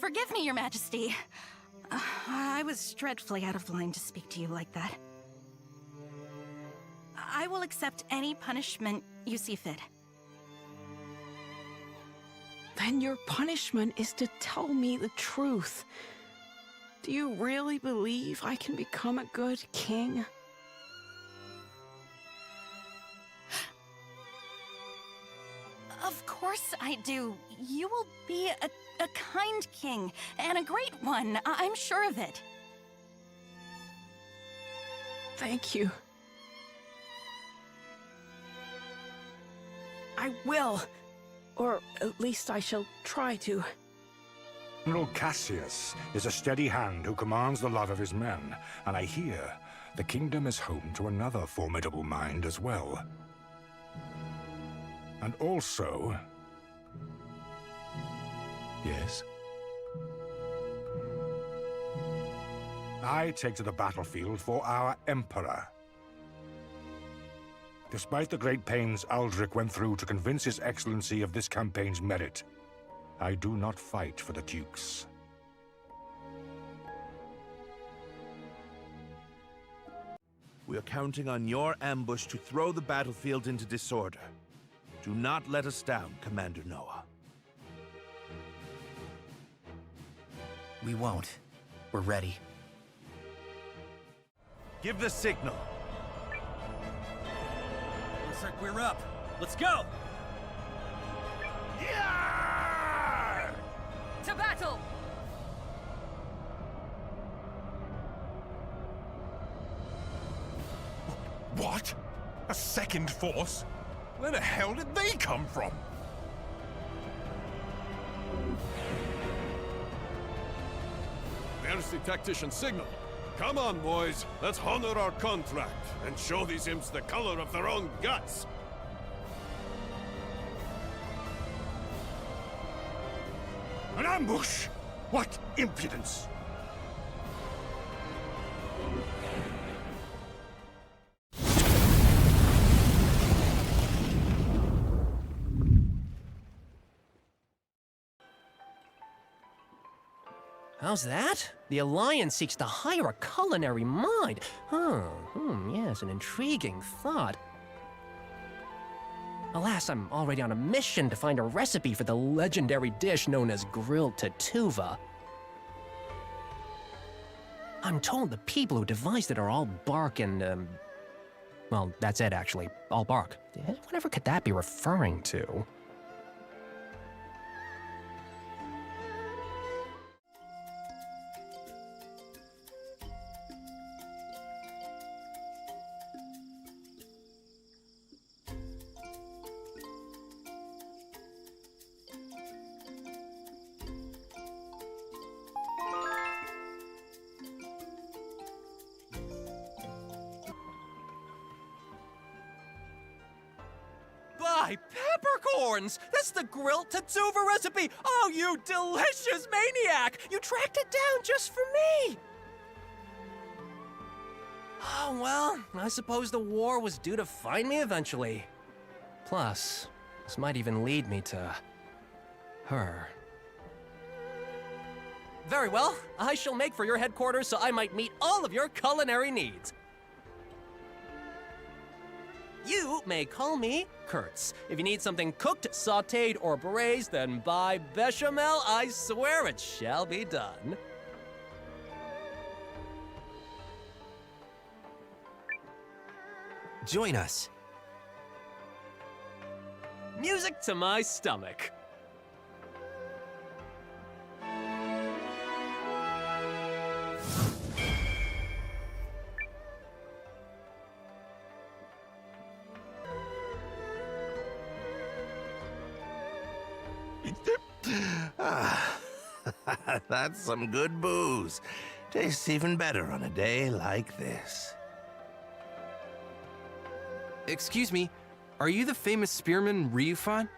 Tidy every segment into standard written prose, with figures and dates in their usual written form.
Forgive me, Your Majesty. I was dreadfully out of line to speak to you like that. I will accept any punishment you see fit. Then your punishment is to tell me the truth. Do you really believe I can become a good king? Of course I do. You will be a kind king, and a great one. I'm sure of it. Thank you. I will. Or at least I shall try to. General Cassius is a steady hand who commands the love of his men, and I hear the kingdom is home to another formidable mind as well. And also... Yes? I take to the battlefield for our Emperor. Despite the great pains Aldrich went through to convince His Excellency of this campaign's merit, I do not fight for the Dukes. We are counting on your ambush to throw the battlefield into disorder. Do not let us down, Commander Nowa. We won't. We're ready. Give the signal. Looks like we're up. Let's go! Yeah! To battle! What? A second force? Where the hell did they come from? There's the Tactician signal. Come on, boys. Let's honor our contract and show these imps the color of their own guts. An ambush! What impudence! How's that? The Alliance seeks to hire a culinary mind. Yes, an intriguing thought. Alas, I'm already on a mission to find a recipe for the legendary dish known as grilled tatuva. I'm told the people who devised it are all bark and, well, that's it actually, all bark. Whatever could that be referring to? By peppercorns! That's the grilled tatuva recipe! Oh, you delicious maniac! You tracked it down just for me! Oh, well, I suppose the war was due to find me eventually. Plus, this might even lead me to... her. Very well, I shall make for your headquarters so I might meet all of your culinary needs. You may call me Kurtz. If you need something cooked, sautéed, or braised, then by bechamel, I swear it shall be done. Join us. Music to my stomach. That's some good booze. Tastes even better on a day like this. Excuse me, are you the famous spearman Riufan?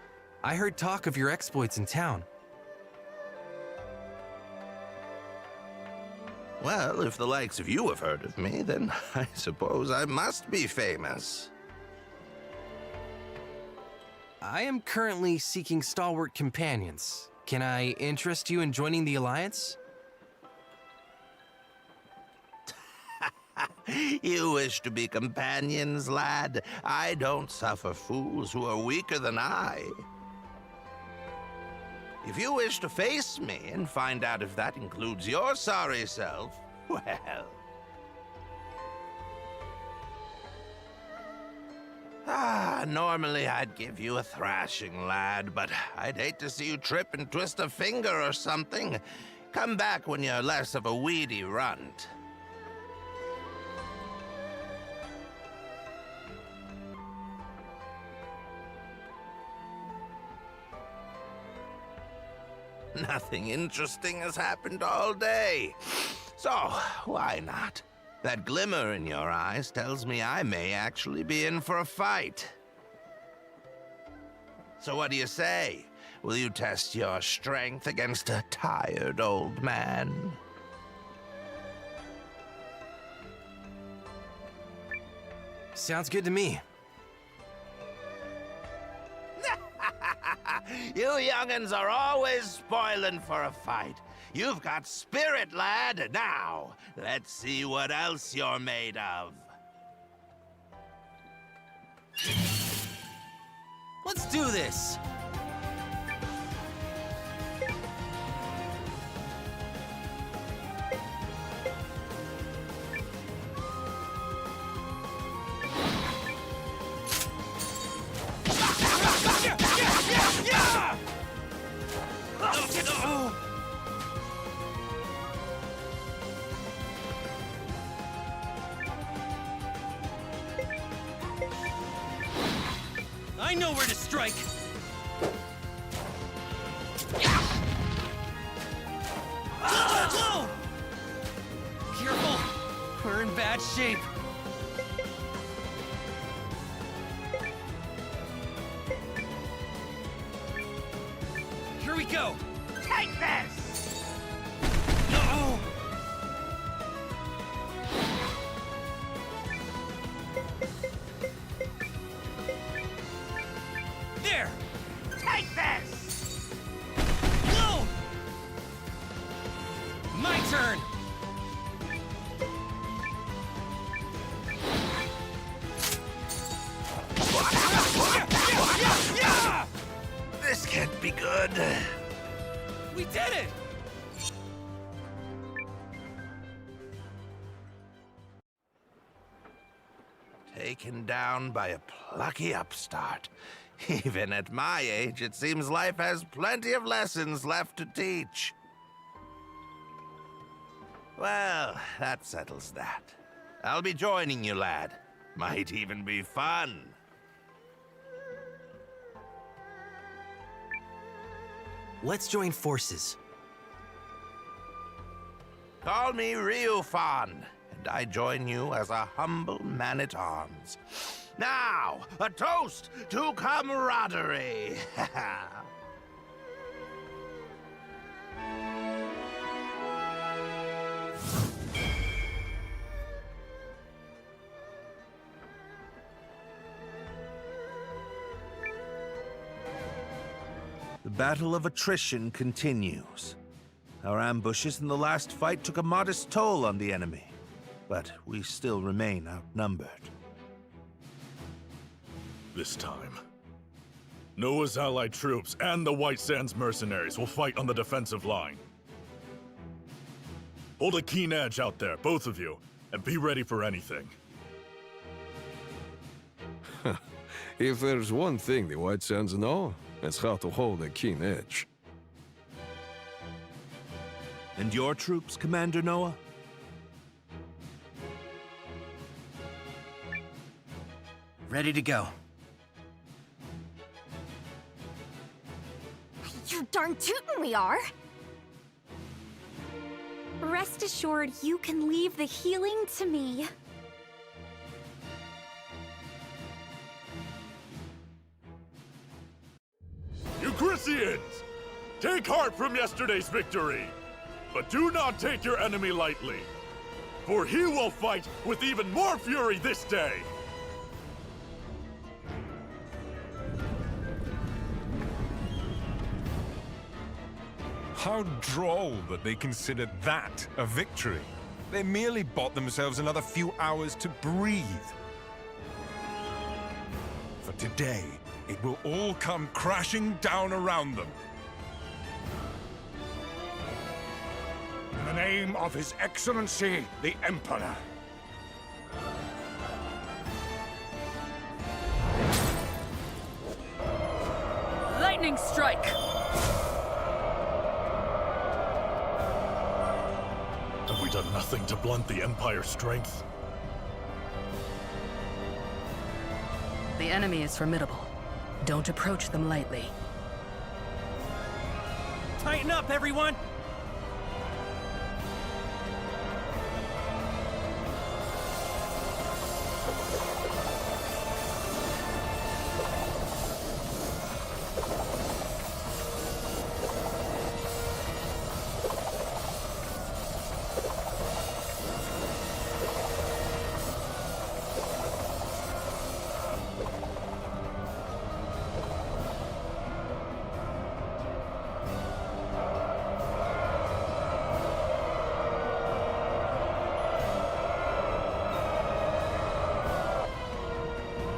I heard talk of your exploits in town. Well, if the likes of you have heard of me, then I suppose I must be famous. I am currently seeking stalwart companions. Can I interest you in joining the Alliance? You wish to be companions, lad? I don't suffer fools who are weaker than I. If you wish to face me and find out if that includes your sorry self, well... normally I'd give you a thrashing, lad, but I'd hate to see you trip and twist a finger or something. Come back when you're less of a weedy runt. Nothing interesting has happened all day. So, why not? That glimmer in your eyes tells me I may actually be in for a fight. So what do you say? Will you test your strength against a tired old man? Sounds good to me. You young'uns are always spoiling for a fight. You've got spirit, lad. Now, let's see what else you're made of. Let's do this! I know where to strike! Careful! We're in bad shape. Here we go! Take this! No! There! Take this! No! My turn! This can't be good. We did it! Taken down by a plucky upstart. Even at my age, it seems life has plenty of lessons left to teach. Well, that settles that. I'll be joining you, lad. Might even be fun. Let's join forces. Call me Riufan, and I join you as a humble man-at-arms. Now, a toast to camaraderie! The battle of attrition continues. Our ambushes in the last fight took a modest toll on the enemy, but we still remain outnumbered. This time, Nowa's allied troops and the White Sands mercenaries will fight on the defensive line. Hold a keen edge out there, both of you, and be ready for anything. If there's one thing the White Sands know, it's how to hold a keen edge. And your troops, Commander Nowa? Ready to go. You're darn tootin' we are! Rest assured, you can leave the healing to me. Euchrissians! Take heart from yesterday's victory! But do not take your enemy lightly, for he will fight with even more fury this day! How droll that they considered that a victory. They merely bought themselves another few hours to breathe. For today, it will all come crashing down around them. In the name of His Excellency, the Emperor. Lightning strike! Have we done nothing to blunt the Empire's strength? The enemy is formidable. Don't approach them lightly. Tighten up, everyone!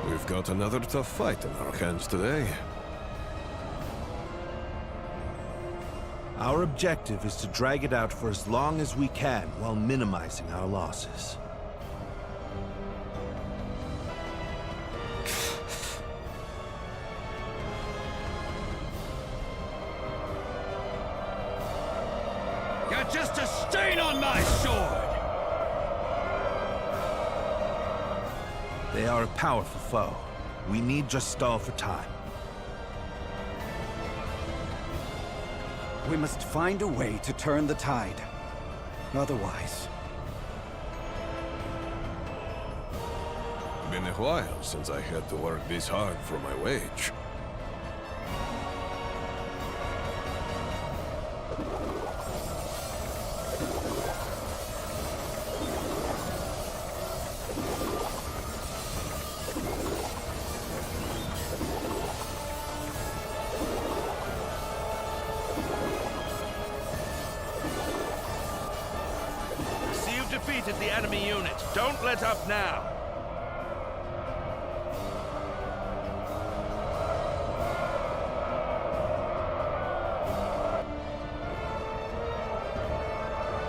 We've got another tough fight in our hands today. Our objective is to drag it out for as long as we can while minimizing our losses. You're just a stain on my sword! They are a powerful foe. We need just stall for time. We must find a way to turn the tide. Otherwise... Been a while since I had to work this hard for my wage. Defeated the enemy unit. Don't let up now.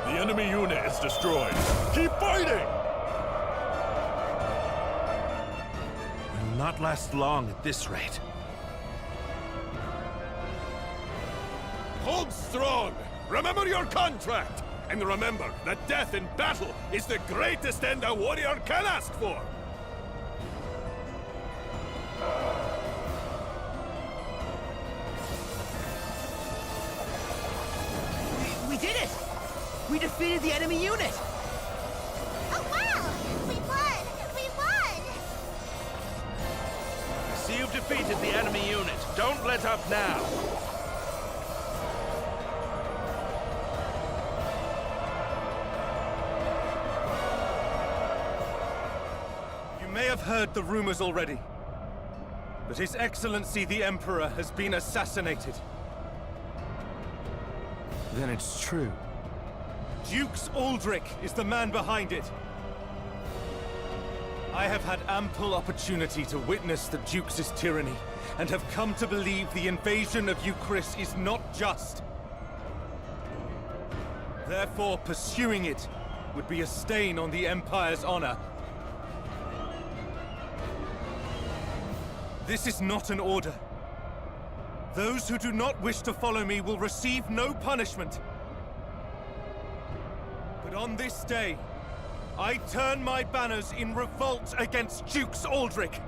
The enemy unit is destroyed. Keep fighting! Will not last long at this rate. Hold strong! Remember your contract! And remember that death in battle is the greatest end a warrior can ask for! We did it! We defeated the enemy unit! Oh wow! We won! We won! See, you've defeated the enemy unit. Don't let up now. You may have heard the rumors already, but His Excellency the Emperor has been assassinated. Then it's true. Dukes Aldrich is the man behind it. I have had ample opportunity to witness the Duke's tyranny, and have come to believe the invasion of Euchrisse is not just. Therefore, pursuing it would be a stain on the Empire's honor. This is not an order. Those who do not wish to follow me will receive no punishment. But on this day, I turn my banners in revolt against Dukes Aldrich.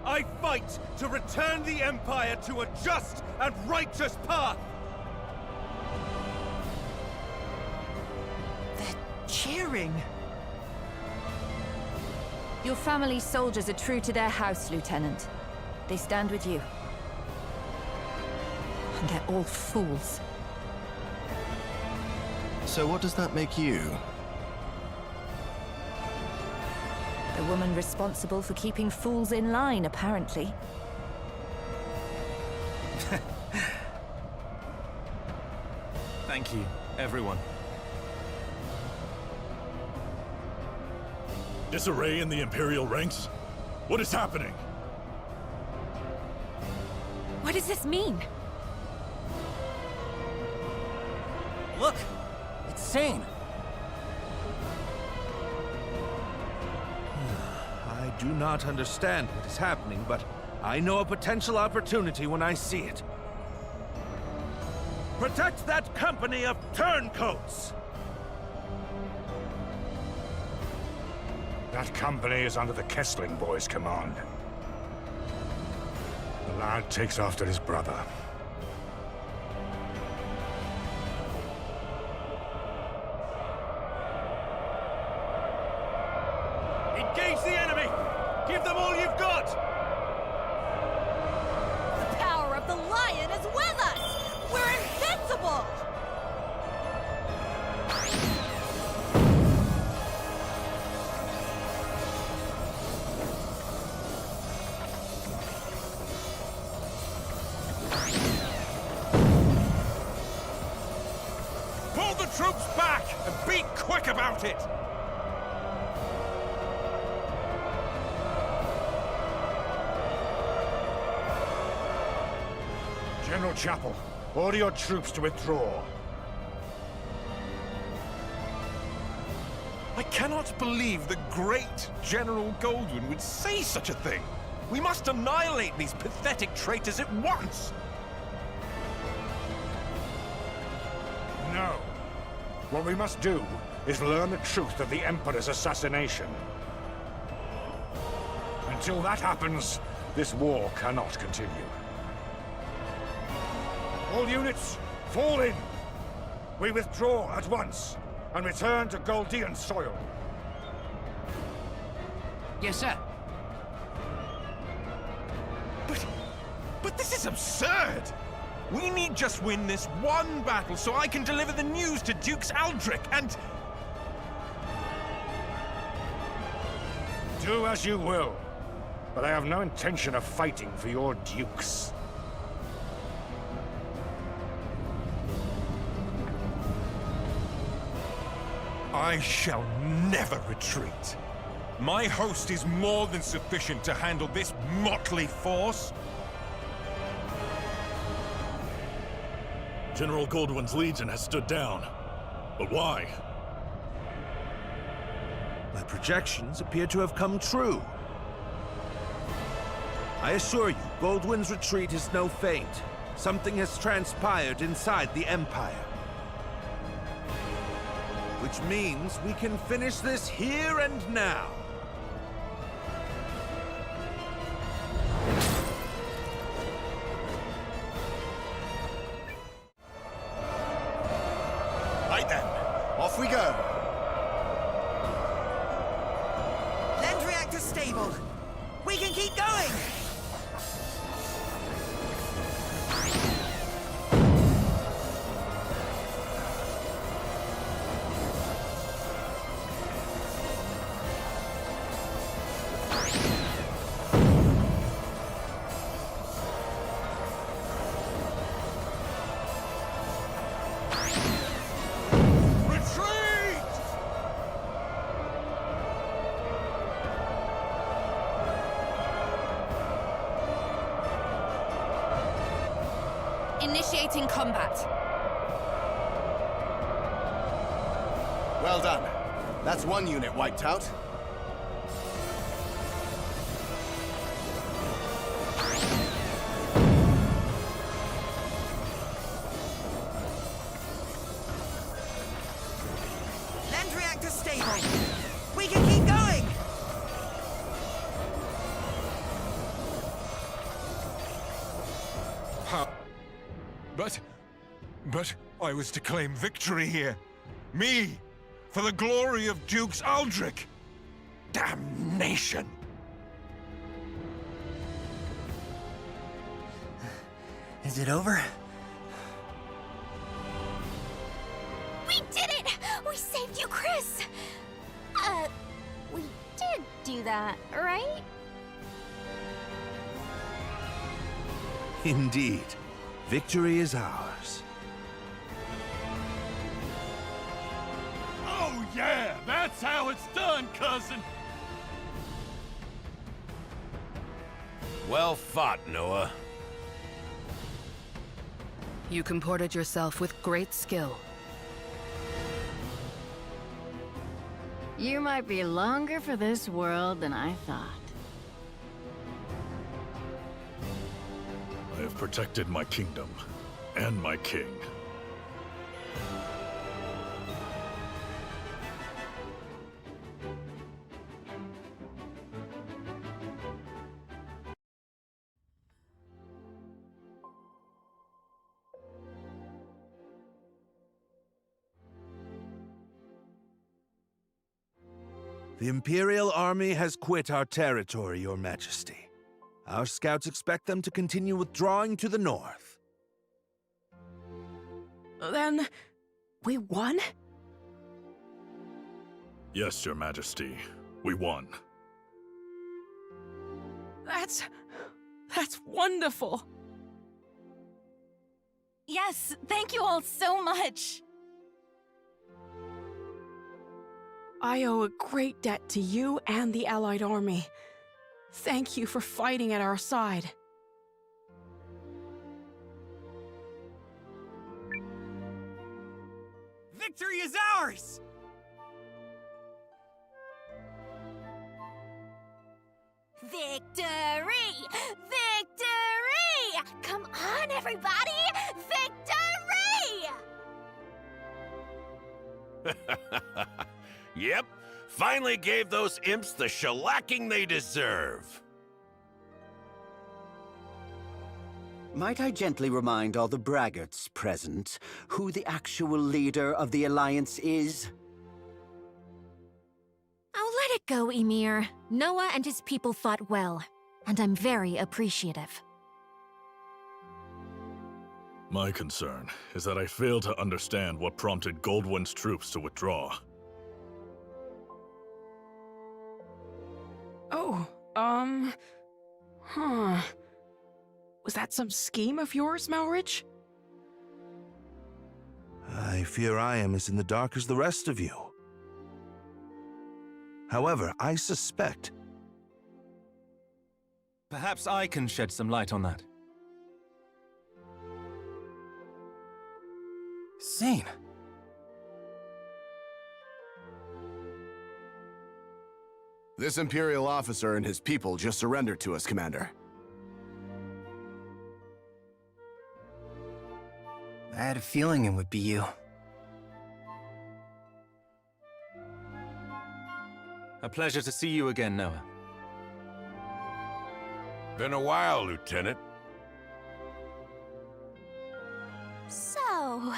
I fight to return the Empire to a just and righteous path. They're cheering. Your family's soldiers are true to their house, Lieutenant. They stand with you. And they're all fools. So what does that make you? The woman responsible for keeping fools in line, apparently. Thank you, everyone. Disarray in the Imperial ranks? What is happening? What does this mean? Look! It's Seign! I do not understand what is happening, but I know a potential opportunity when I see it. Protect that company of turncoats! That company is under the Kesling boys' command. The lad takes after his brother. Engage the enemy! Give them all you've got! The power of the lion is with us! We're invincible! Pull the troops back and be quick about it! General Chapel, order your troops to withdraw. I cannot believe the great General Goldwyn would say such a thing. We must annihilate these pathetic traitors at once! No. What we must do is learn the truth of the Emperor's assassination. Until that happens, this war cannot continue. All units, fall in! We withdraw at once, and return to Goldean soil. Yes, sir. But this is absurd! We need just win this one battle so I can deliver the news to Dukes Aldrich and... Do as you will, but I have no intention of fighting for your dukes. I shall never retreat. My host is more than sufficient to handle this motley force. General Goldwyn's legion has stood down. But why? My projections appear to have come true. I assure you, Goldwyn's retreat is no feint. Something has transpired inside the Empire. Which means we can finish this here and now. Right then, off we go. Land reactor stable. We can keep going. Initiating combat. Well done. That's one unit wiped out. Land reactor stable. We can keep going. How? But I was to claim victory here. Me! For the glory of Dukes Aldrich! Damnation! Is it over? We did it! We saved Euchrisse! We did do that, right? Indeed. Victory is ours. Yeah, that's how it's done, cousin! Well fought, Nowa. You comported yourself with great skill. You might be longer for this world than I thought. I have protected my kingdom and my king. The Imperial Army has quit our territory, Your Majesty. Our scouts expect them to continue withdrawing to the north. Then, we won? Yes, Your Majesty. We won. That's wonderful. Yes, thank you all so much. I owe a great debt to you and the Allied army. Thank you for fighting at our side. Victory is ours! Victory! Victory! Come on, everybody! Victory! Yep, finally gave those imps the shellacking they deserve. Might I gently remind all the braggarts present who the actual leader of the Alliance is? Oh, let it go, Emir. Nowa and his people fought well, and I'm very appreciative. My concern is that I fail to understand what prompted Goldwyn's troops to withdraw. Oh, Was that some scheme of yours, Melridge? I fear I am as in the dark as the rest of you. However, I suspect... Perhaps I can shed some light on that. Seign. This Imperial officer and his people just surrendered to us, Commander. I had a feeling it would be you. A pleasure to see you again, Nowa. Been a while, Lieutenant. So,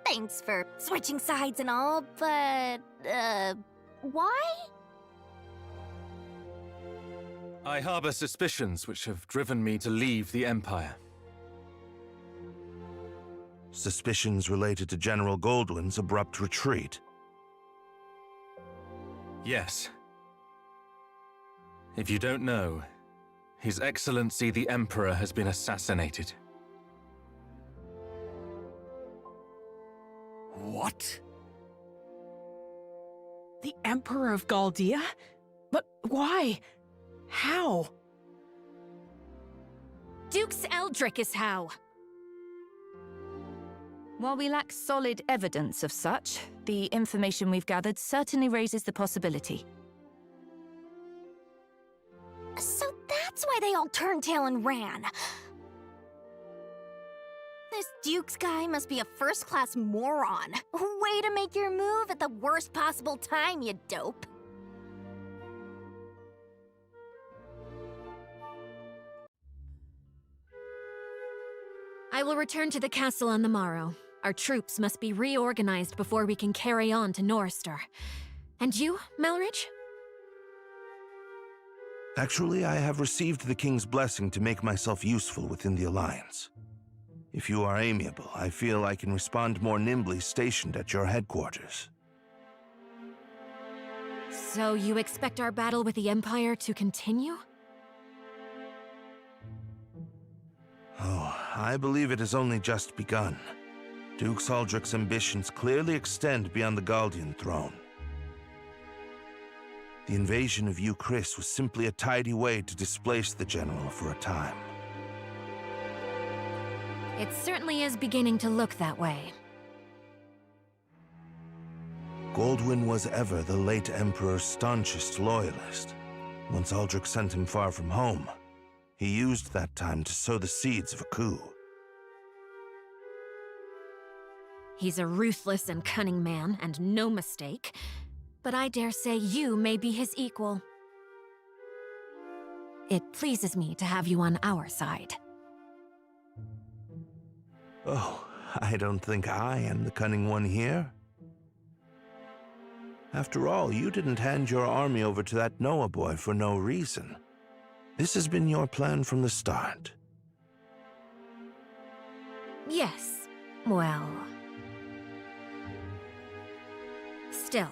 thanks for switching sides and all, but, why? I harbor suspicions which have driven me to leave the Empire. Suspicions related to General Goldwyn's abrupt retreat. Yes. If you don't know, His Excellency the Emperor has been assassinated. What? The Emperor of Galdia? But why? How? Dukes Eldrick is how. While we lack solid evidence of such, the information we've gathered certainly raises the possibility. So that's why they all turned tail and ran. This Dukes guy must be a first-class moron. Way to make your move at the worst possible time, you dope. I will return to the castle on the morrow. Our troops must be reorganized before we can carry on to Norrister. And you, Melridge? Actually, I have received the King's blessing to make myself useful within the Alliance. If you are amiable, I feel I can respond more nimbly stationed at your headquarters. So you expect our battle with the Empire to continue? Oh, I believe it has only just begun. Duke Saldric's ambitions clearly extend beyond the Galdian throne. The invasion of Euchrisse was simply a tidy way to displace the general for a time. It certainly is beginning to look that way. Goldwyn was ever the late Emperor's staunchest loyalist. Once Aldrich sent him far from home, he used that time to sow the seeds of a coup. He's a ruthless and cunning man, and no mistake. But I dare say you may be his equal. It pleases me to have you on our side. Oh, I don't think I am the cunning one here. After all, you didn't hand your army over to that Nowa boy for no reason. This has been your plan from the start. Yes, well... Still,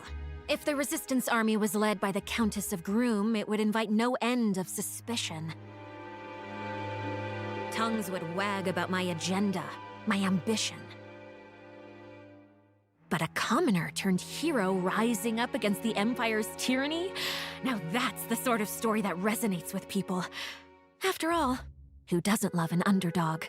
if the Resistance army was led by the Countess of Groom, it would invite no end of suspicion. Tongues would wag about my agenda, my ambition. But a commoner turned hero rising up against the Empire's tyranny? Now that's the sort of story that resonates with people. After all, who doesn't love an underdog?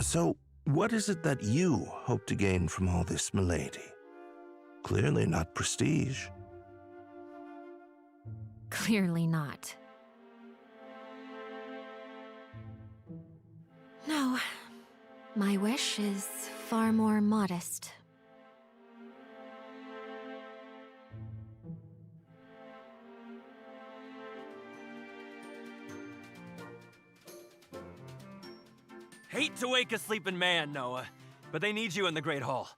So, what is it that you hope to gain from all this, milady? Clearly not prestige. Clearly not. No, my wish is far more modest. Hate to wake a sleeping man, Nowa, but they need you in the Great Hall.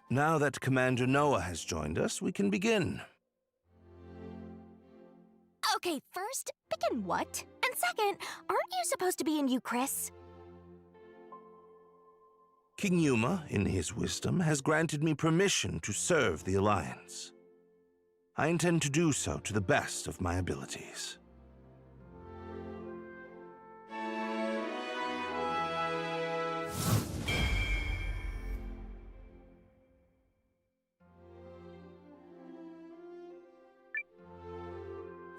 Now that Commander Nowa has joined us, we can begin. Okay, first, begin what? And second, aren't you supposed to be in Euchrisse? King Yuma, in his wisdom, has granted me permission to serve the Alliance. I intend to do so to the best of my abilities.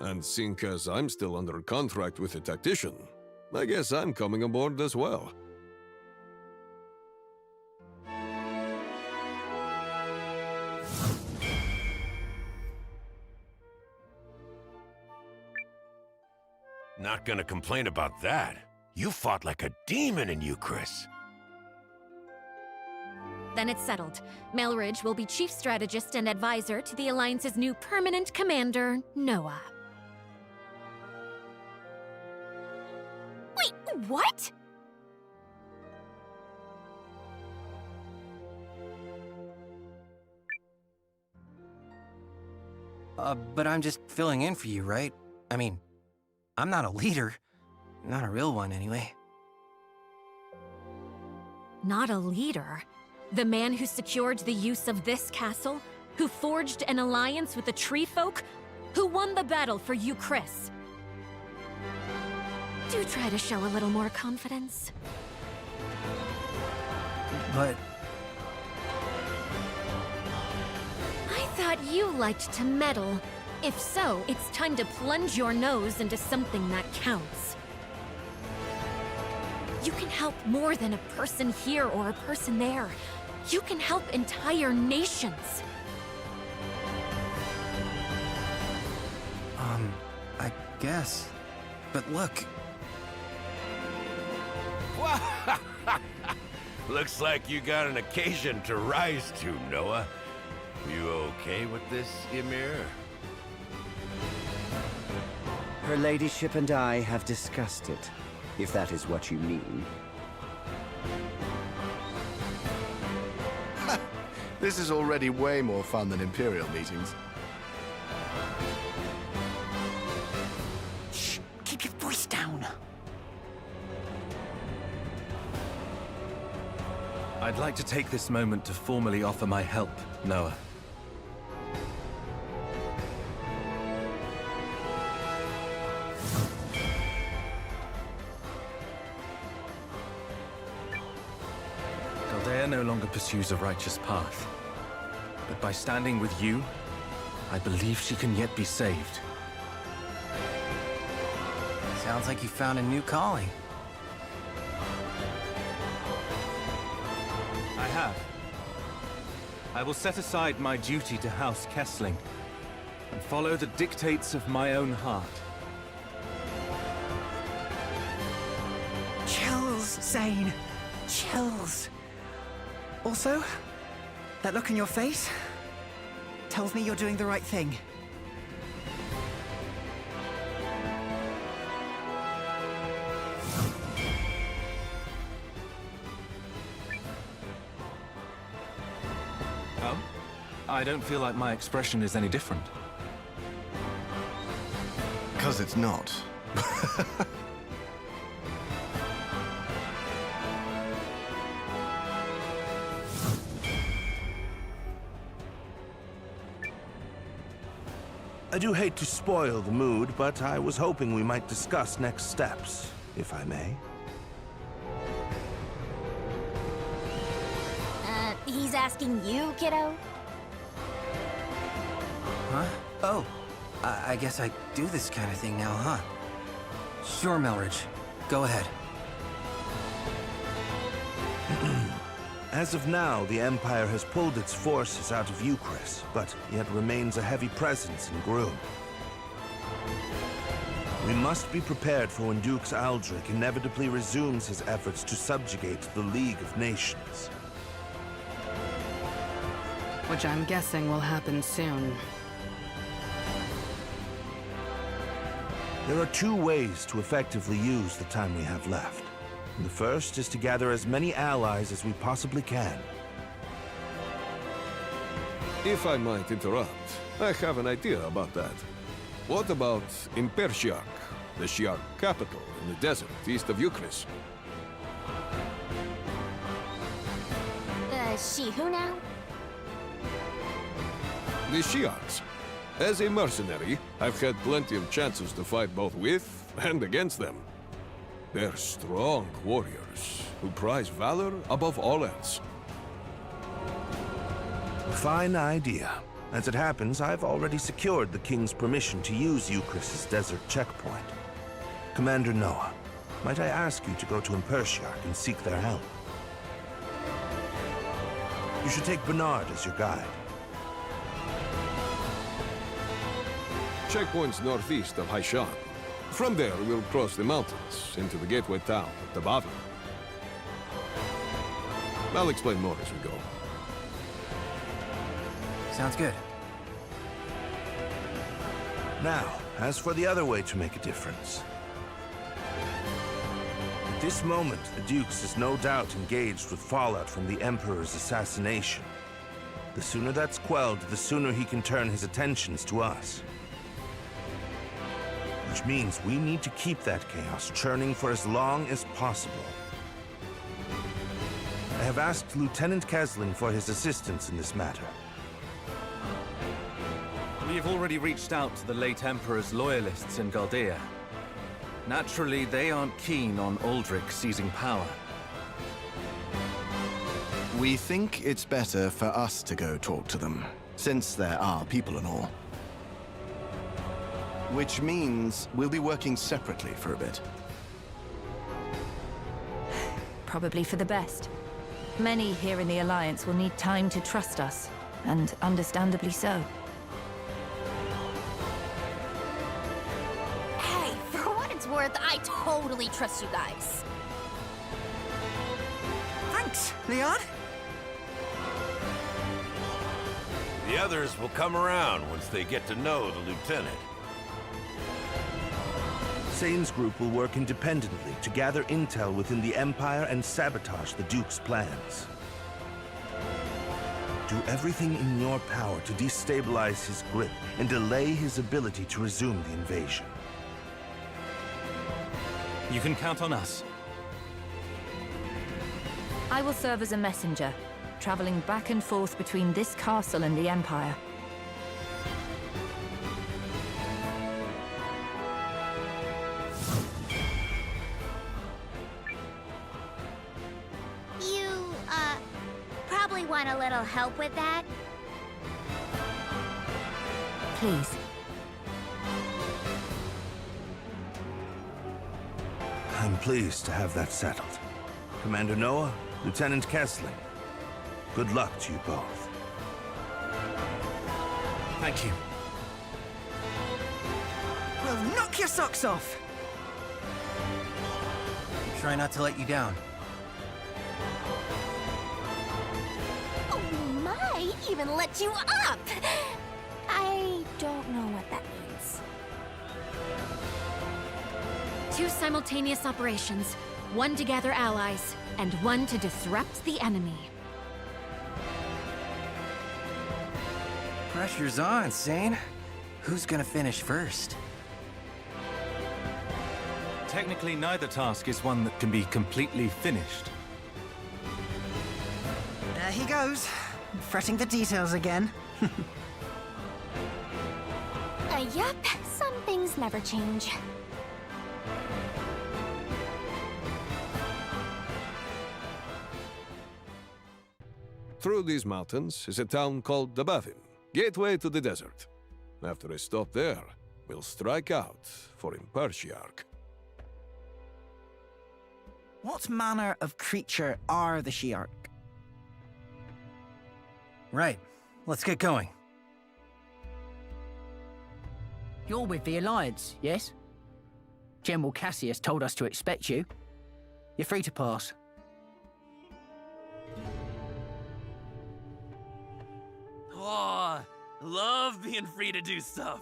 And seeing as I'm still under contract with the Tactician, I guess I'm coming aboard as well. Not gonna complain about that. You fought like a demon in Euchrisse. Then it's settled. Melridge will be chief strategist and advisor to the Alliance's new permanent commander, Nowa. Wait, what? But I'm just filling in for you, right? I mean, I'm not a leader. Not a real one, anyway. Not a leader? The man who secured the use of this castle? Who forged an alliance with the Tree Folk? Who won the battle for Euchrisse? Do try to show a little more confidence. But... I thought you liked to meddle. If so, it's time to plunge your nose into something that counts. You can help more than a person here or a person there. You can help entire nations. I guess. But look. Looks like you got an occasion to rise to, Nowa. You okay with this, Ymir? Her ladyship and I have discussed it, if that is what you mean. This is already way more fun than Imperial meetings. Shh! Keep your voice down. I'd like to take this moment to formally offer my help, Nowa. no longer pursues a righteous path. But by standing with you, I believe she can yet be saved. Sounds like you found a new calling. I have. I will set aside my duty to House Kesling and follow the dictates of my own heart. Chills, Seign. Chills. Also, that look in your face tells me you're doing the right thing. Oh? I don't feel like my expression is any different. 'Cause it's not. I do hate to spoil the mood, but I was hoping we might discuss next steps, if I may. He's asking you, kiddo? Huh? Oh, I guess I do this kind of thing now, huh? Sure, Melridge. Go ahead. As of now, the Empire has pulled its forces out of Euchrisse, but yet remains a heavy presence in Groom. We must be prepared for when Dukes Aldrich inevitably resumes his efforts to subjugate the League of Nations. Which I'm guessing will happen soon. There are two ways to effectively use the time we have left. The first is to gather as many allies as we possibly can. If I might interrupt, I have an idea about that. What about Impershiak, the Shi'ar capital in the desert east of Euchrisse? She who now? The Shi'ars. As a mercenary, I've had plenty of chances to fight both with and against them. They're strong warriors who prize valor above all else. Fine idea. As it happens, I've already secured the King's permission to use Euchrisse's desert checkpoint. Commander Nowa, might I ask you to go to Impershiak and seek their help? You should take Barnard as your guide. Checkpoint's northeast of Haishan. From there, we'll cross the mountains into the gateway town of Tabavia. I'll explain more as we go. Sounds good. Now, as for the other way to make a difference. At this moment, the Dukes is no doubt engaged with fallout from the Emperor's assassination. The sooner that's quelled, the sooner he can turn his attentions to us. Which means we need to keep that chaos churning for as long as possible. I have asked Lieutenant Kesling for his assistance in this matter. We have already reached out to the late Emperor's loyalists in Galdea. Naturally, they aren't keen on Aldrich seizing power. We think it's better for us to go talk to them, since they're our people and all. Which means we'll be working separately for a bit. Probably for the best. Many here in the Alliance will need time to trust us, and understandably so. Hey, for what it's worth, I totally trust you guys. Thanks, Leon. The others will come around once they get to know the lieutenant. Seign's group will work independently to gather intel within the Empire and sabotage the Duke's plans. Do everything in your power to destabilize his grip and delay his ability to resume the invasion. You can count on us. I will serve as a messenger, traveling back and forth between this castle and the Empire. Want a little help with that? Please. I'm pleased to have that settled. Commander Nowa, Lieutenant Kesling, good luck to you both. Thank you. Well, knock your socks off! Try not to let you down. Oh my, even let you up! I don't know what that means. 2 simultaneous operations. 1 to gather allies, and 1 to disrupt the enemy. Pressure's on, Seign. Who's gonna finish first? Technically, neither task is one that can be completely finished. There he goes, fretting the details again. Yup, some things never change. Through these mountains is a town called Dabavin, gateway to the desert. After a stop there, we'll strike out for Impertiarch. What manner of creature are the Shi'arch? Right, let's get going. You're with the Alliance, yes? General Cassius told us to expect you. You're free to pass. Oh, love being free to do stuff.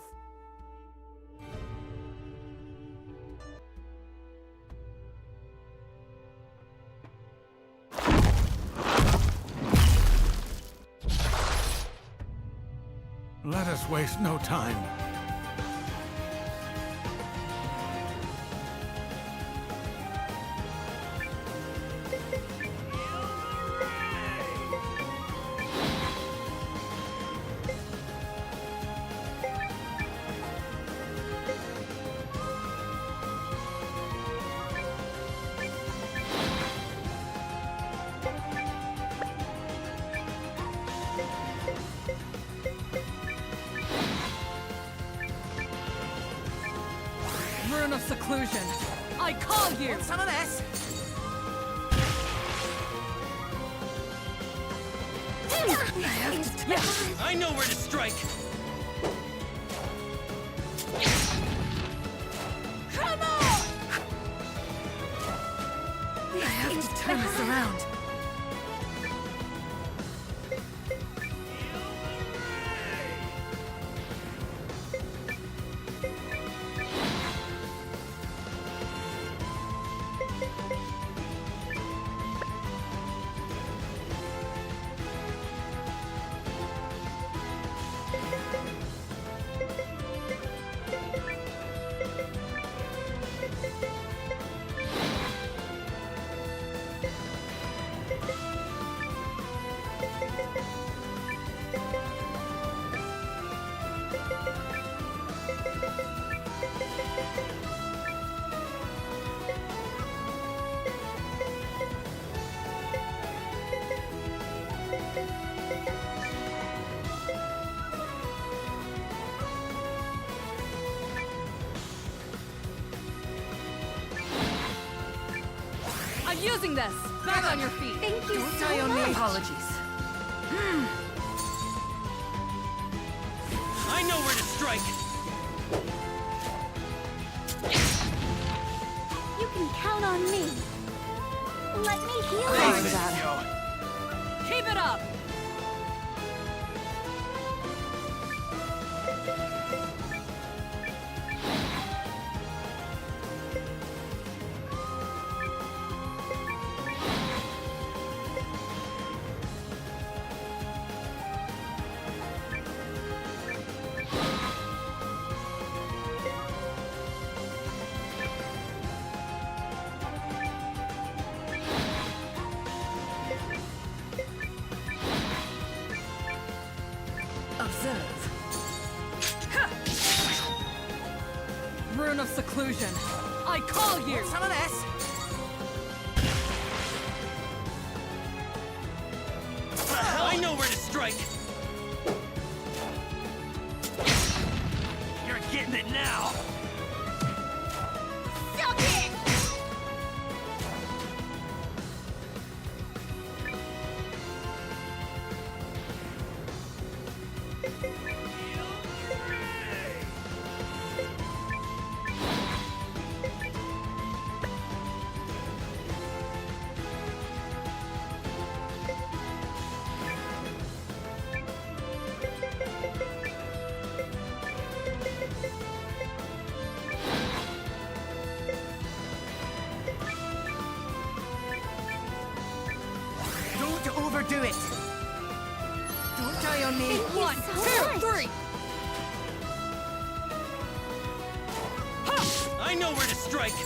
Let us waste no time. Rune of seclusion. I call you! What's none of this? I know where to strike! Come on! I have to turn this around. I'm using this! Back on your feet! Thank you Don't so die on me. much. Apologies. I know where to strike! You can count on me. Let me heal Thanks, you. Keep it up! Observe. Rune of seclusion. I call you! What's none of this? What the hell I know where to strike! You're getting it now! Suck it! Don't overdo it. Don't die on me. One, two, three. I know where to strike!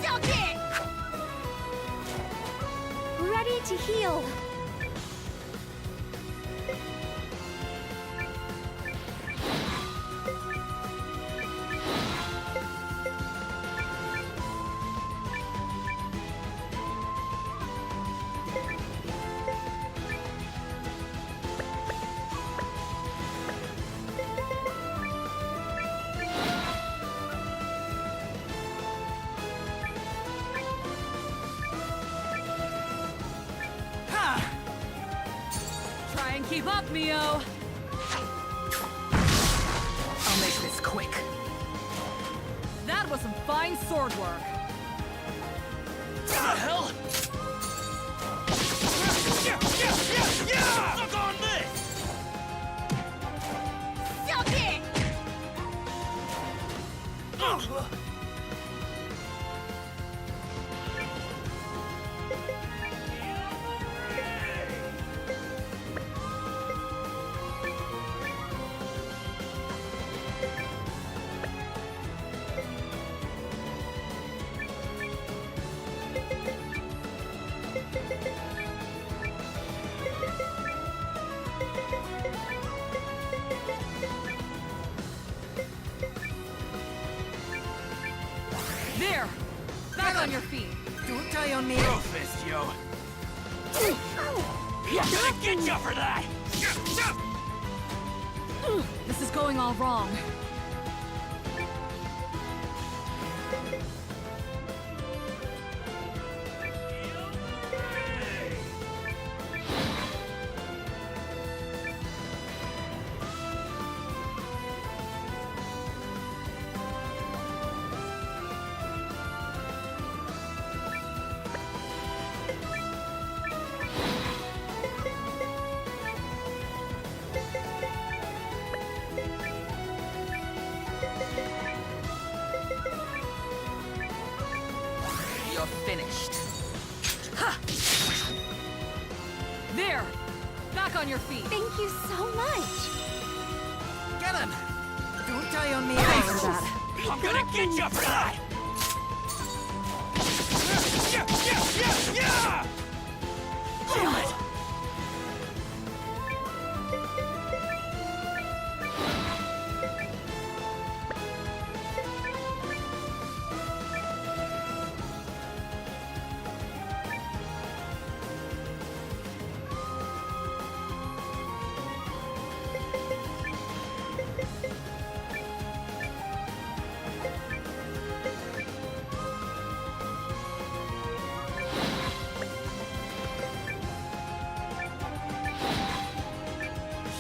Suck it! Ready to heal. Try and keep up, Mio! I'll make this quick. That was some fine sword work. What the hell? Yeah! Look on this! Suck it! There! Back on your feet! Don't die on me. Go fist, yo! I'm gonna get you for that! This is going all wrong. You're finished. Ha! There! Back on your feet! Thank you so much. Get him! Don't die on me. Thanks for that. I'm gonna get you for that! Yeah! Damn it!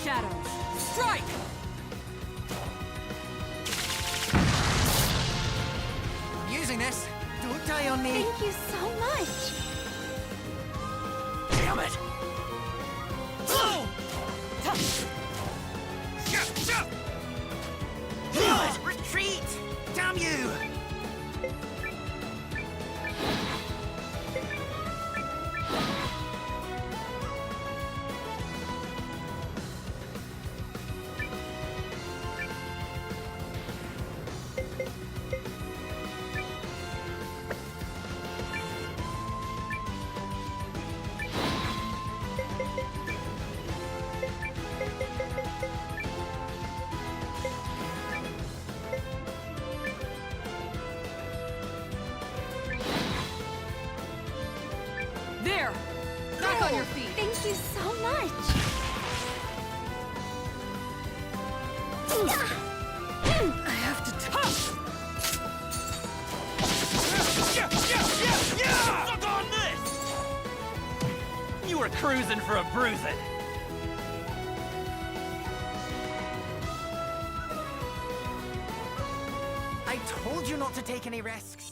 Shadows, strike! I'm using this. Don't die on me. Thank you so much. Damn it! Retreat! Damn you! There! Back on your feet! Thank you so much! I have to touch! Yeah! Suck on this! You were cruising for a bruising. I told you not to take any risks.